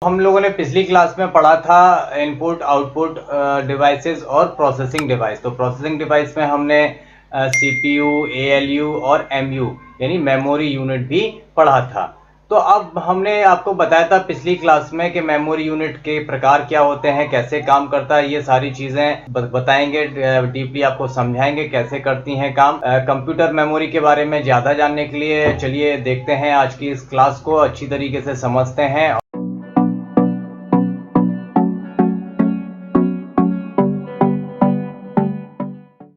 हम लोगों ने पिछली क्लास में पढ़ा था इनपुट आउटपुट डिवाइसेस और प्रोसेसिंग डिवाइस। तो प्रोसेसिंग डिवाइस में हमने सीपीयू, एएलयू और एमयू यानी मेमोरी यूनिट भी पढ़ा था। तो अब हमने आपको बताया था पिछली क्लास में कि मेमोरी यूनिट के प्रकार क्या होते हैं, कैसे काम करता है, ये सारी चीजें बताएंगे, डीपली आपको समझाएंगे कैसे करती हैं काम। कंप्यूटर मेमोरी के बारे में ज्यादा जानने के लिए चलिए देखते हैं आज की इस क्लास को, अच्छी तरीके से समझते हैं।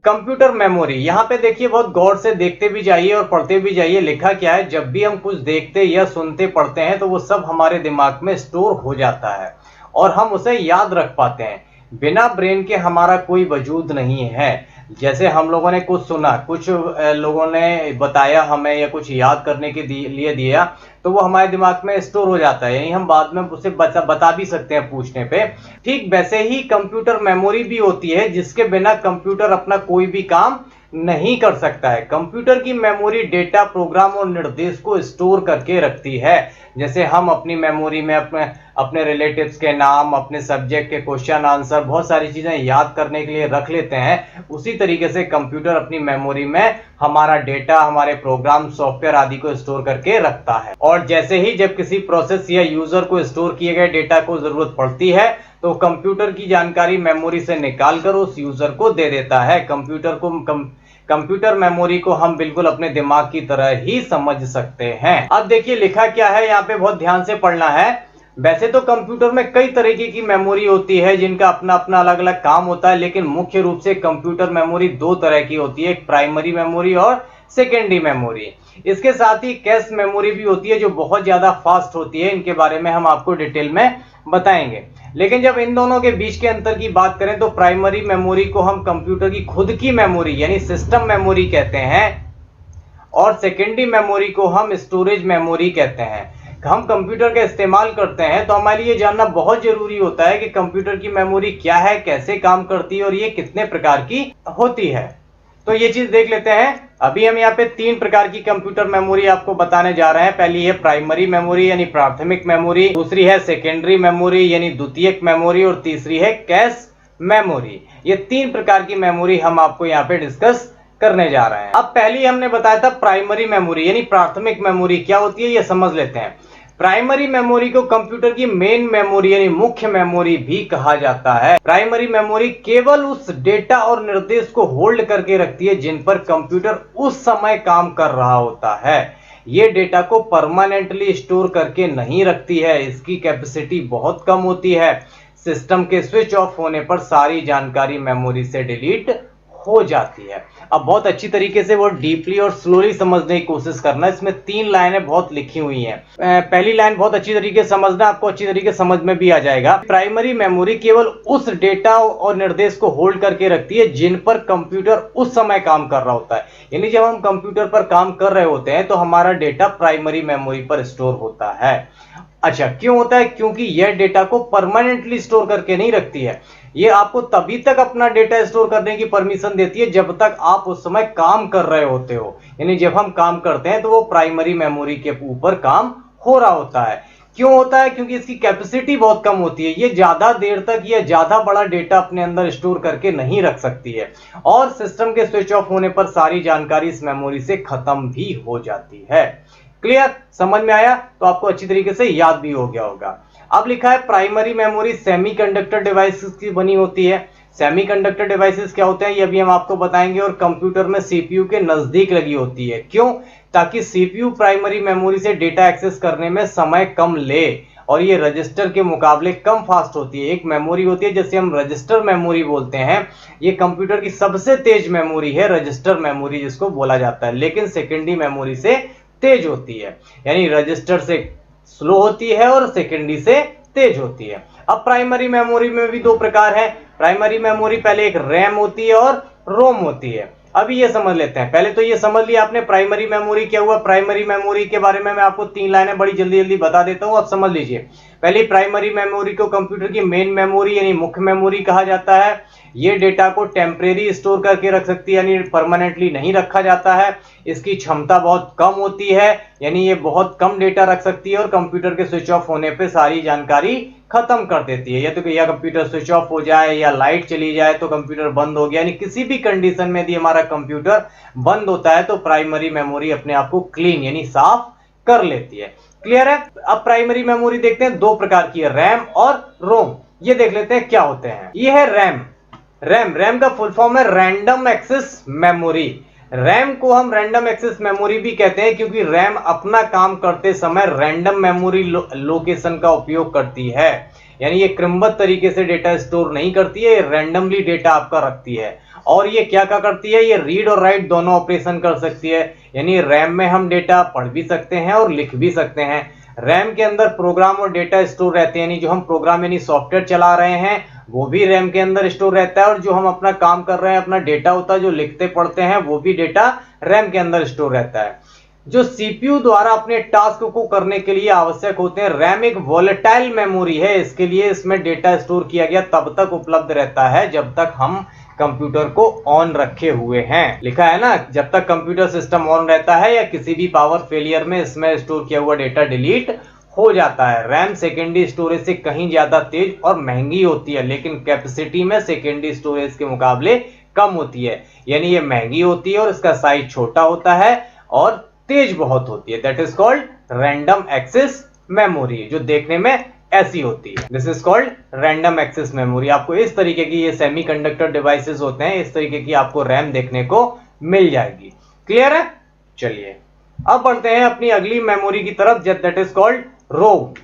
कंप्यूटर मेमोरी, यहाँ पे देखिए बहुत गौर से देखते भी जाइए और पढ़ते भी जाइए। लिखा क्या है, जब भी हम कुछ देखते या सुनते पढ़ते हैं तो वो सब हमारे दिमाग में स्टोर हो जाता है और हम उसे याद रख पाते हैं। बिना ब्रेन के हमारा कोई वजूद नहीं है। जैसे हम लोगों ने कुछ सुना, कुछ लोगों ने बताया हमें या कुछ याद करने के लिए दिया, तो वो हमारे दिमाग में स्टोर हो जाता है, यानी हम बाद में उसे बता भी सकते हैं पूछने पे। ठीक वैसे ही कंप्यूटर मेमोरी भी होती है, जिसके बिना कंप्यूटर अपना कोई भी काम नहीं कर सकता है। कंप्यूटर की मेमोरी डेटा, प्रोग्राम और निर्देश को स्टोर करके रखती है। जैसे हम अपनी मेमोरी में अपने रिलेटिव्स के नाम, अपने सब्जेक्ट के क्वेश्चन आंसर, बहुत सारी चीजें याद करने के लिए रख लेते हैं, उसी तरीके से कंप्यूटर अपनी मेमोरी में हमारा डेटा, हमारे प्रोग्राम, सॉफ्टवेयर आदि को स्टोर करके रखता है। और जैसे ही जब किसी प्रोसेस या यूजर को स्टोर किए गए डेटा को जरूरत पड़ती है तो कंप्यूटर की जानकारी मेमोरी से निकालकर उस यूजर को दे देता है। कंप्यूटर मेमोरी को हम बिल्कुल अपने दिमाग की तरह ही समझ सकते हैं। अब देखिए लिखा क्या है, यहाँ पे बहुत ध्यान से पढ़ना है। वैसे तो कंप्यूटर में कई तरीके की मेमोरी होती है जिनका अपना अपना अलग अलग काम होता है, लेकिन मुख्य रूप से कंप्यूटर मेमोरी दो तरह की होती है, एक प्राइमरी मेमोरी और सेकेंडरी मेमोरी। इसके साथ ही कैश मेमोरी भी होती है जो बहुत ज्यादा फास्ट होती है। इनके बारे में हम आपको डिटेल में बताएंगे। लेकिन जब इन दोनों के बीच के अंतर की बात करें तो प्राइमरी मेमोरी को हम कंप्यूटर की खुद की मेमोरी यानी सिस्टम मेमोरी कहते हैं और सेकेंडरी मेमोरी को हम स्टोरेज मेमोरी कहते हैं। हम कंप्यूटर का इस्तेमाल करते हैं तो हमारे लिए जानना बहुत जरूरी होता है कि कंप्यूटर की मेमोरी क्या है, कैसे काम करती है और ये कितने प्रकार की होती है। तो ये चीज देख लेते हैं। अभी हम यहाँ पे तीन प्रकार की कंप्यूटर मेमोरी आपको बताने जा रहे हैं। पहली है प्राइमरी मेमोरी यानी प्राथमिक मेमोरी, दूसरी है सेकेंडरी मेमोरी यानी द्वितीयक मेमोरी और तीसरी है कैश मेमोरी। ये तीन प्रकार की मेमोरी हम आपको यहाँ पे डिस्कस करने जा रहे हैं। अब पहली हमने बताया था प्राइमरी मेमोरी यानी प्राथमिक मेमोरी क्या होती है ये समझ लेते हैं। प्राइमरी मेमोरी को कंप्यूटर की मेन मेमोरी यानी मुख्य मेमोरी भी कहा जाता है। प्राइमरी मेमोरी केवल उस डेटा और निर्देश को होल्ड करके रखती है जिन पर कंप्यूटर उस समय काम कर रहा होता है। ये डेटा को परमानेंटली स्टोर करके नहीं रखती है, इसकी कैपेसिटी बहुत कम होती है। सिस्टम के स्विच ऑफ होने पर सारी जानकारी मेमोरी से डिलीट हो जाती है। अब बहुत अच्छी तरीके से वो डीपली और स्लोली समझने की कोशिश करना। इसमें तीन लाइनें बहुत लिखी हुई हैं। पहली लाइन बहुत अच्छी तरीके से समझना, आपको अच्छी तरीके से समझ में भी आ जाएगा। प्राइमरी मेमोरी केवल उस डेटा और निर्देश को होल्ड करके रखती है जिन पर कंप्यूटर उस समय काम कर रहा होता है। यानी जब हम कंप्यूटर पर काम कर रहे होते हैं तो हमारा डेटा प्राइमरी मेमोरी पर स्टोर होता है। अच्छा, क्यों होता है? क्योंकि यह डेटा को परमानेंटली स्टोर करके नहीं रखती है। ये आपको तभी तक अपना डेटा स्टोर करने की परमिशन देती है जब तक आप उस समय काम कर रहे होते हो। यानी जब हम काम करते हैं तो वो प्राइमरी मेमोरी के ऊपर काम हो रहा होता है। क्यों होता है? क्योंकि इसकी कैपेसिटी बहुत कम होती है। ये ज्यादा देर तक या ज्यादा बड़ा डेटा अपने अंदर स्टोर करके नहीं रख सकती है और सिस्टम के स्विच ऑफ होने पर सारी जानकारी इस मेमोरी से खत्म भी हो जाती है। क्लियर? समझ में आया? तो आपको अच्छी तरीके से याद भी हो गया होगा। अब लिखा है प्राइमरी मेमोरी सेमीकंडक्टर डिवाइसेस की बनी होती है। सेमीकंडक्टर डिवाइसेस क्या होते हैं ये अभी हम आपको बताएंगे और कंप्यूटर में सीपीयू के नजदीक लगी होती है। क्यों? ताकि सीपीयू प्राइमरी मेमोरी से डेटा एक्सेस करने में समय कम ले और ये रजिस्टर के मुकाबले कम फास्ट होती है। एक मेमोरी होती है जिसे हम रजिस्टर मेमोरी बोलते हैं। ये कंप्यूटर की सबसे तेज मेमोरी है, रजिस्टर मेमोरी जिसको बोला जाता है, लेकिन सेकेंडरी मेमोरी से तेज होती है। यानी रजिस्टर से स्लो होती है और सेकेंडरी से तेज होती है। अब प्राइमरी मेमोरी में भी दो प्रकार है। प्राइमरी मेमोरी पहले एक रैम होती है और रोम होती है। अभी ये समझ लेते हैं। पहले तो ये समझ लिया आपने प्राइमरी मेमोरी क्या हुआ। प्राइमरी मेमोरी के बारे में मैं आपको 3 लाइनें बड़ी जल्दी जल्दी बता देता हूं, आप समझ लीजिए। पहली, प्राइमरी मेमोरी को कंप्यूटर की मेन मेमोरी यानी मुख्य मेमोरी कहा जाता है। ये डेटा को टेम्परेरी स्टोर करके रख सकती है, यानी परमानेंटली नहीं रखा जाता है। इसकी क्षमता बहुत कम होती है, यानी ये बहुत कम डेटा रख सकती है और कंप्यूटर के स्विच ऑफ होने पे सारी जानकारी खत्म कर देती है। या तो या कंप्यूटर स्विच ऑफ हो जाए या लाइट चली जाए तो कंप्यूटर बंद हो गया, यानी किसी भी कंडीशन में यदि हमारा कंप्यूटर बंद होता है तो प्राइमरी मेमोरी अपने आप को क्लीन यानी साफ कर लेती है। क्लियर है। अब प्राइमरी मेमोरी देखते हैं, 2 प्रकार की है, रैम और रोम। ये देख लेते हैं क्या होते हैं। ये है रैम। रैम का फुल फॉर्म है रैंडम एक्सेस मेमोरी। रैम को हम रैंडम एक्सेस मेमोरी भी कहते हैं क्योंकि रैम अपना काम करते समय रैंडम मेमोरी लोकेशन का उपयोग करती है, यानी ये क्रमबद्ध तरीके से डेटा स्टोर नहीं करती है, रैंडमली डेटा आपका रखती है। और ये क्या करती है, ये रीड और राइट दोनों ऑपरेशन कर सकती है, यानी रैम में हम डेटा पढ़ भी सकते हैं और लिख भी सकते हैं। रैम के अंदर प्रोग्राम और डेटा स्टोर रहते हैं, यानी जो हम प्रोग्राम यानी सॉफ्टवेयर चला रहे हैं वो भी रैम के अंदर स्टोर रहता है, और जो हम अपना काम कर रहे हैं, अपना डेटा होता है जो लिखते पढ़ते हैं, वो भी डेटा रैम के अंदर स्टोर रहता है। जो सीपीयू द्वारा अपने टास्क को करने के लिए आवश्यक होते हैं, रैम एक वोलेटाइल मेमोरी है, इसके लिए इसमें डेटा स्टोर किया गया तब तक उपलब्ध रहता है जब तक हम कंप्यूटर को ऑन रखे हुए हैं। लिखा है ना, जब तक कंप्यूटर सिस्टम ऑन रहता है या किसी भी पावर फेलियर में इसमें स्टोर किया हुआ डेटा डिलीट हो जाता है। रैम सेकेंडरी स्टोरेज से कहीं ज्यादा तेज और महंगी होती है, लेकिन कैपेसिटी में सेकेंडरी स्टोरेज के मुकाबले कम होती है, यानी ये महंगी होती है और इसका साइज छोटा होता है और तेज बहुत होती है। That is called random access memory, जो देखने में ऐसी होती है। This is called random access memory. आपको इस तरीके की ये सेमीकंडक्टर डिवाइसेस होते हैं, इस तरीके की आपको रैम देखने को मिल जाएगी। क्लियर है। चलिए अब बढ़ते हैं अपनी अगली मेमोरी की तरफ, दैट इज कॉल्ड रोम।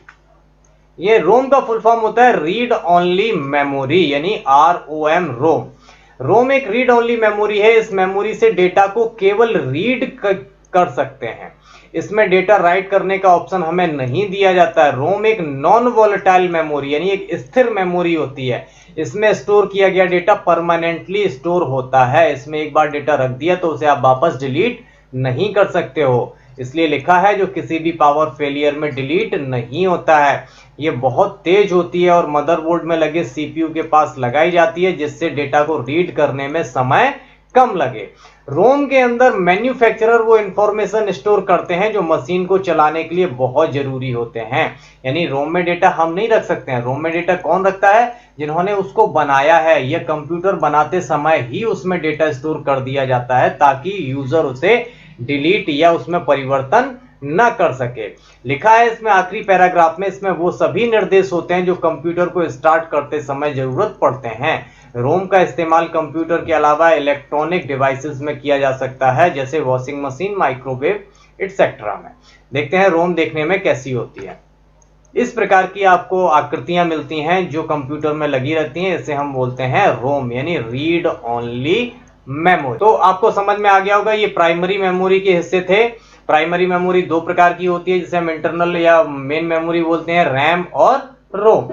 ये रोम का फुल फॉर्म होता है रीड ओनली मेमोरी, यानी ROM रोम। रोम एक रीड ओनली मेमोरी है। इस मेमोरी से डेटा को केवल रीड कर सकते हैं, इसमें डेटा राइट करने का ऑप्शन हमें नहीं दिया जाता है। रोम एक नॉन वोलेटाइल मेमोरी यानी एक स्थिर मेमोरी होती है। इसमें स्टोर किया गया डेटा परमानेंटली स्टोर होता है। इसमें एक बार डेटा रख दिया तो उसे आप वापस डिलीट नहीं कर सकते हो, इसलिए लिखा है जो किसी भी पावर फेलियर में डिलीट नहीं होता है। ये बहुत तेज होती है और मदरबोर्ड में लगे सीपीयू के पास लगाई जाती है, जिससे डेटा को रीड करने में समय कम लगे। रोम के अंदर मैन्युफैक्चरर वो इंफॉर्मेशन स्टोर करते हैं जो मशीन को चलाने के लिए बहुत जरूरी होते हैं, यानी रोम में डेटा हम नहीं रख सकते हैं। रोम में डेटा कौन रखता है, जिन्होंने उसको बनाया है। यह कंप्यूटर बनाते समय ही उसमें डेटा स्टोर कर दिया जाता है ताकि यूजर उसे डिलीट या उसमें परिवर्तन न कर सके। लिखा है इसमें आखिरी पैराग्राफ में, इसमें वो सभी निर्देश होते हैं जो कंप्यूटर को स्टार्ट करते समय जरूरत पड़ते हैं। रोम का इस्तेमाल कंप्यूटर के अलावा इलेक्ट्रॉनिक डिवाइसेस में किया जा सकता है, जैसे वॉशिंग मशीन, माइक्रोवेव एटसेट्रा में। देखते हैं रोम देखने में कैसी होती है। इस प्रकार की आपको आकृतियां मिलती हैं जो कंप्यूटर में लगी रहती हैं, इसे हम बोलते हैं रोम यानी रीड ओनली मेमोरी। तो आपको समझ में आ गया होगा, ये प्राइमरी मेमोरी के हिस्से थे। प्राइमरी मेमोरी 2 प्रकार की होती है, जिसे हम इंटरनल या मेन मेमोरी बोलते हैं, रैम और रोम।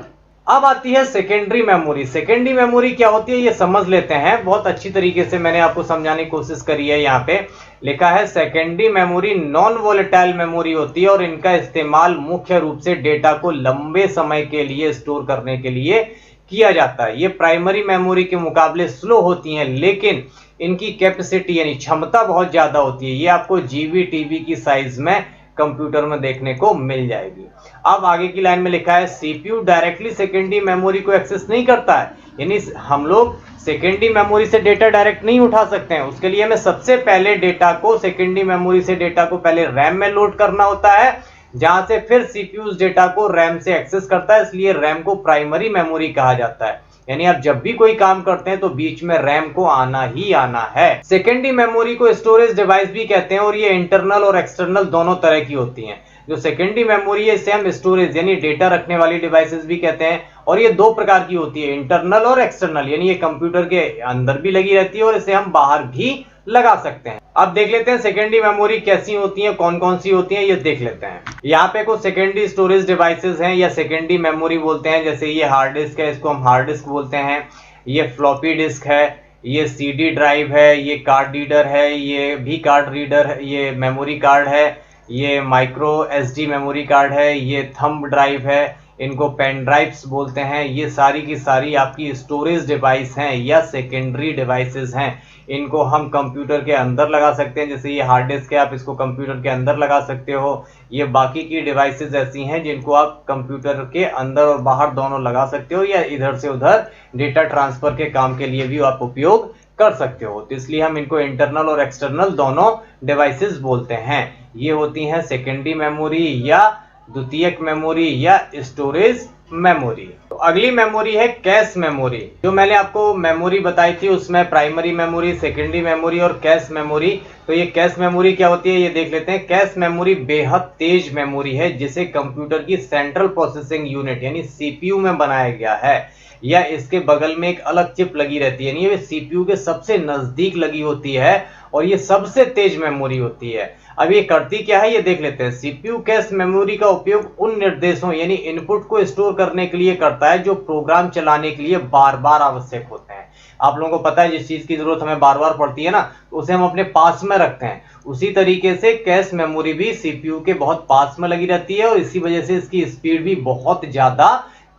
अब आती है सेकेंडरी मेमोरी। सेकेंडरी मेमोरी क्या होती है ये समझ लेते हैं। बहुत अच्छी तरीके से मैंने आपको समझाने की कोशिश करी है। यहाँ पे लिखा है secondary memory non volatile memory होती है और इनका इस्तेमाल मुख्य रूप से डेटा को लंबे समय के लिए स्टोर करने के लिए किया जाता है। ये प्राइमरी मेमोरी के मुकाबले स्लो होती हैं, लेकिन इनकी कैपेसिटी यानी क्षमता बहुत ज्यादा होती है। ये आपको जीबी टीबी की साइज में कंप्यूटर में देखने को मिल जाएगी। अब आगे की लाइन में लिखा है सीपीयू डायरेक्टली सेकेंडरी मेमोरी को एक्सेस नहीं करता है, यानी हम लोग सेकेंडरी मेमोरी से डेटा डायरेक्ट नहीं उठा सकते हैं। उसके लिए हमें सबसे पहले डेटा को सेकेंडरी मेमोरी से डेटा को पहले रैम में लोड करना होता है, जहां से फिर सीपीयू उस डेटा को रैम से एक्सेस करता है। इसलिए रैम को प्राइमरी मेमोरी कहा जाता है, यानी आप जब भी कोई काम करते हैं तो बीच में रैम को आना ही आना है। सेकेंडरी मेमोरी को स्टोरेज डिवाइस भी कहते हैं और ये इंटरनल और एक्सटर्नल दोनों तरह की होती हैं। जो सेकेंडरी मेमोरी है इसे हम स्टोरेज यानी डेटा रखने वाली डिवाइसेस भी कहते हैं, और ये 2 प्रकार की होती है, इंटरनल और एक्सटर्नल, यानी ये कंप्यूटर के अंदर भी लगी रहती है और इसे हम बाहर भी लगा सकते हैं। अब देख लेते हैं सेकेंडरी मेमोरी कैसी होती है, कौन कौन सी होती है, ये देख लेते हैं। यहाँ पे कुछ सेकेंडरी स्टोरेज डिवाइसेस हैं या सेकेंडरी मेमोरी बोलते हैं, जैसे ये हार्ड डिस्क है, इसको हम हार्ड डिस्क बोलते हैं। ये फ्लॉपी डिस्क है, ये CD ड्राइव है, ये कार्ड रीडर है, ये भी कार्ड रीडर है, ये मेमोरी कार्ड है, ये माइक्रो SD मेमोरी कार्ड है, ये थंब ड्राइव है, इनको पेन ड्राइव्स बोलते हैं। ये सारी की सारी आपकी स्टोरेज डिवाइस हैं या सेकेंडरी डिवाइसेस हैं। इनको हम कंप्यूटर के अंदर लगा सकते हैं, जैसे ये हार्ड डिस्क है, आप इसको कंप्यूटर के अंदर लगा सकते हो। ये बाकी की डिवाइसेस ऐसी हैं जिनको आप कंप्यूटर के अंदर और बाहर दोनों लगा सकते हो, या इधर से उधर डेटा ट्रांसफर के काम के लिए भी आप उपयोग कर सकते हो। तो इसलिए हम इनको इंटरनल और एक्सटर्नल दोनों डिवाइसेस बोलते हैं। ये होती हैं सेकेंडरी मेमोरी या द्वितीयक मेमोरी या स्टोरेज मेमोरी। तो अगली मेमोरी है कैश मेमोरी। जो मैंने आपको मेमोरी बताई थी उसमें प्राइमरी मेमोरी, सेकेंडरी मेमोरी और कैश मेमोरी। तो ये कैश मेमोरी क्या होती है ये देख लेते हैं। कैश मेमोरी बेहद तेज मेमोरी है जिसे कंप्यूटर की सेंट्रल प्रोसेसिंग यूनिट यानी CPU में बनाया गया है, या इसके बगल में एक अलग चिप लगी रहती है, यानी ये CPU के सबसे नजदीक लगी होती है और ये सबसे तेज मेमोरी होती है। अब ये करती क्या है ये देख लेते हैं। CPU कैश मेमोरी का उपयोग उन निर्देशों यानी इनपुट को स्टोर करने के लिए करता है जो प्रोग्राम चलाने के लिए बार बार आवश्यक होते हैं। आप लोगों को पता है जिस चीज की जरूरत हमें बार बार पड़ती है ना, तो उसे हम अपने पास में रखते हैं। उसी तरीके से कैश मेमोरी भी CPU के बहुत पास में लगी रहती है और इसी वजह से इसकी स्पीड भी बहुत ज्यादा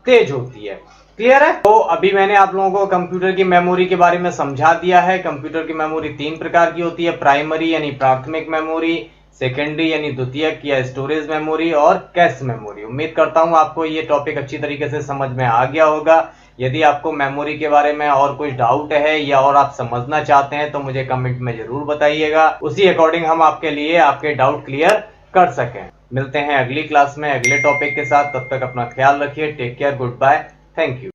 तेज होती है। क्लियर है? तो अभी मैंने आप लोगों को कंप्यूटर की मेमोरी के बारे में समझा दिया है। कंप्यूटर की मेमोरी 3 प्रकार की होती है, प्राइमरी यानी प्राथमिक मेमोरी, सेकेंडरी यानी द्वितीयक या स्टोरेज मेमोरी और कैश मेमोरी। उम्मीद करता हूं आपको ये टॉपिक अच्छी तरीके से समझ में आ गया होगा। यदि आपको मेमोरी के बारे में और कुछ डाउट है या और आप समझना चाहते हैं तो मुझे कमेंट में जरूर बताइएगा, उसी अकॉर्डिंग हम आपके लिए आपके डाउट क्लियर कर सकें। मिलते हैं अगली क्लास में अगले टॉपिक के साथ, तब तक अपना ख्याल रखिए। Take care, good bye, thank you.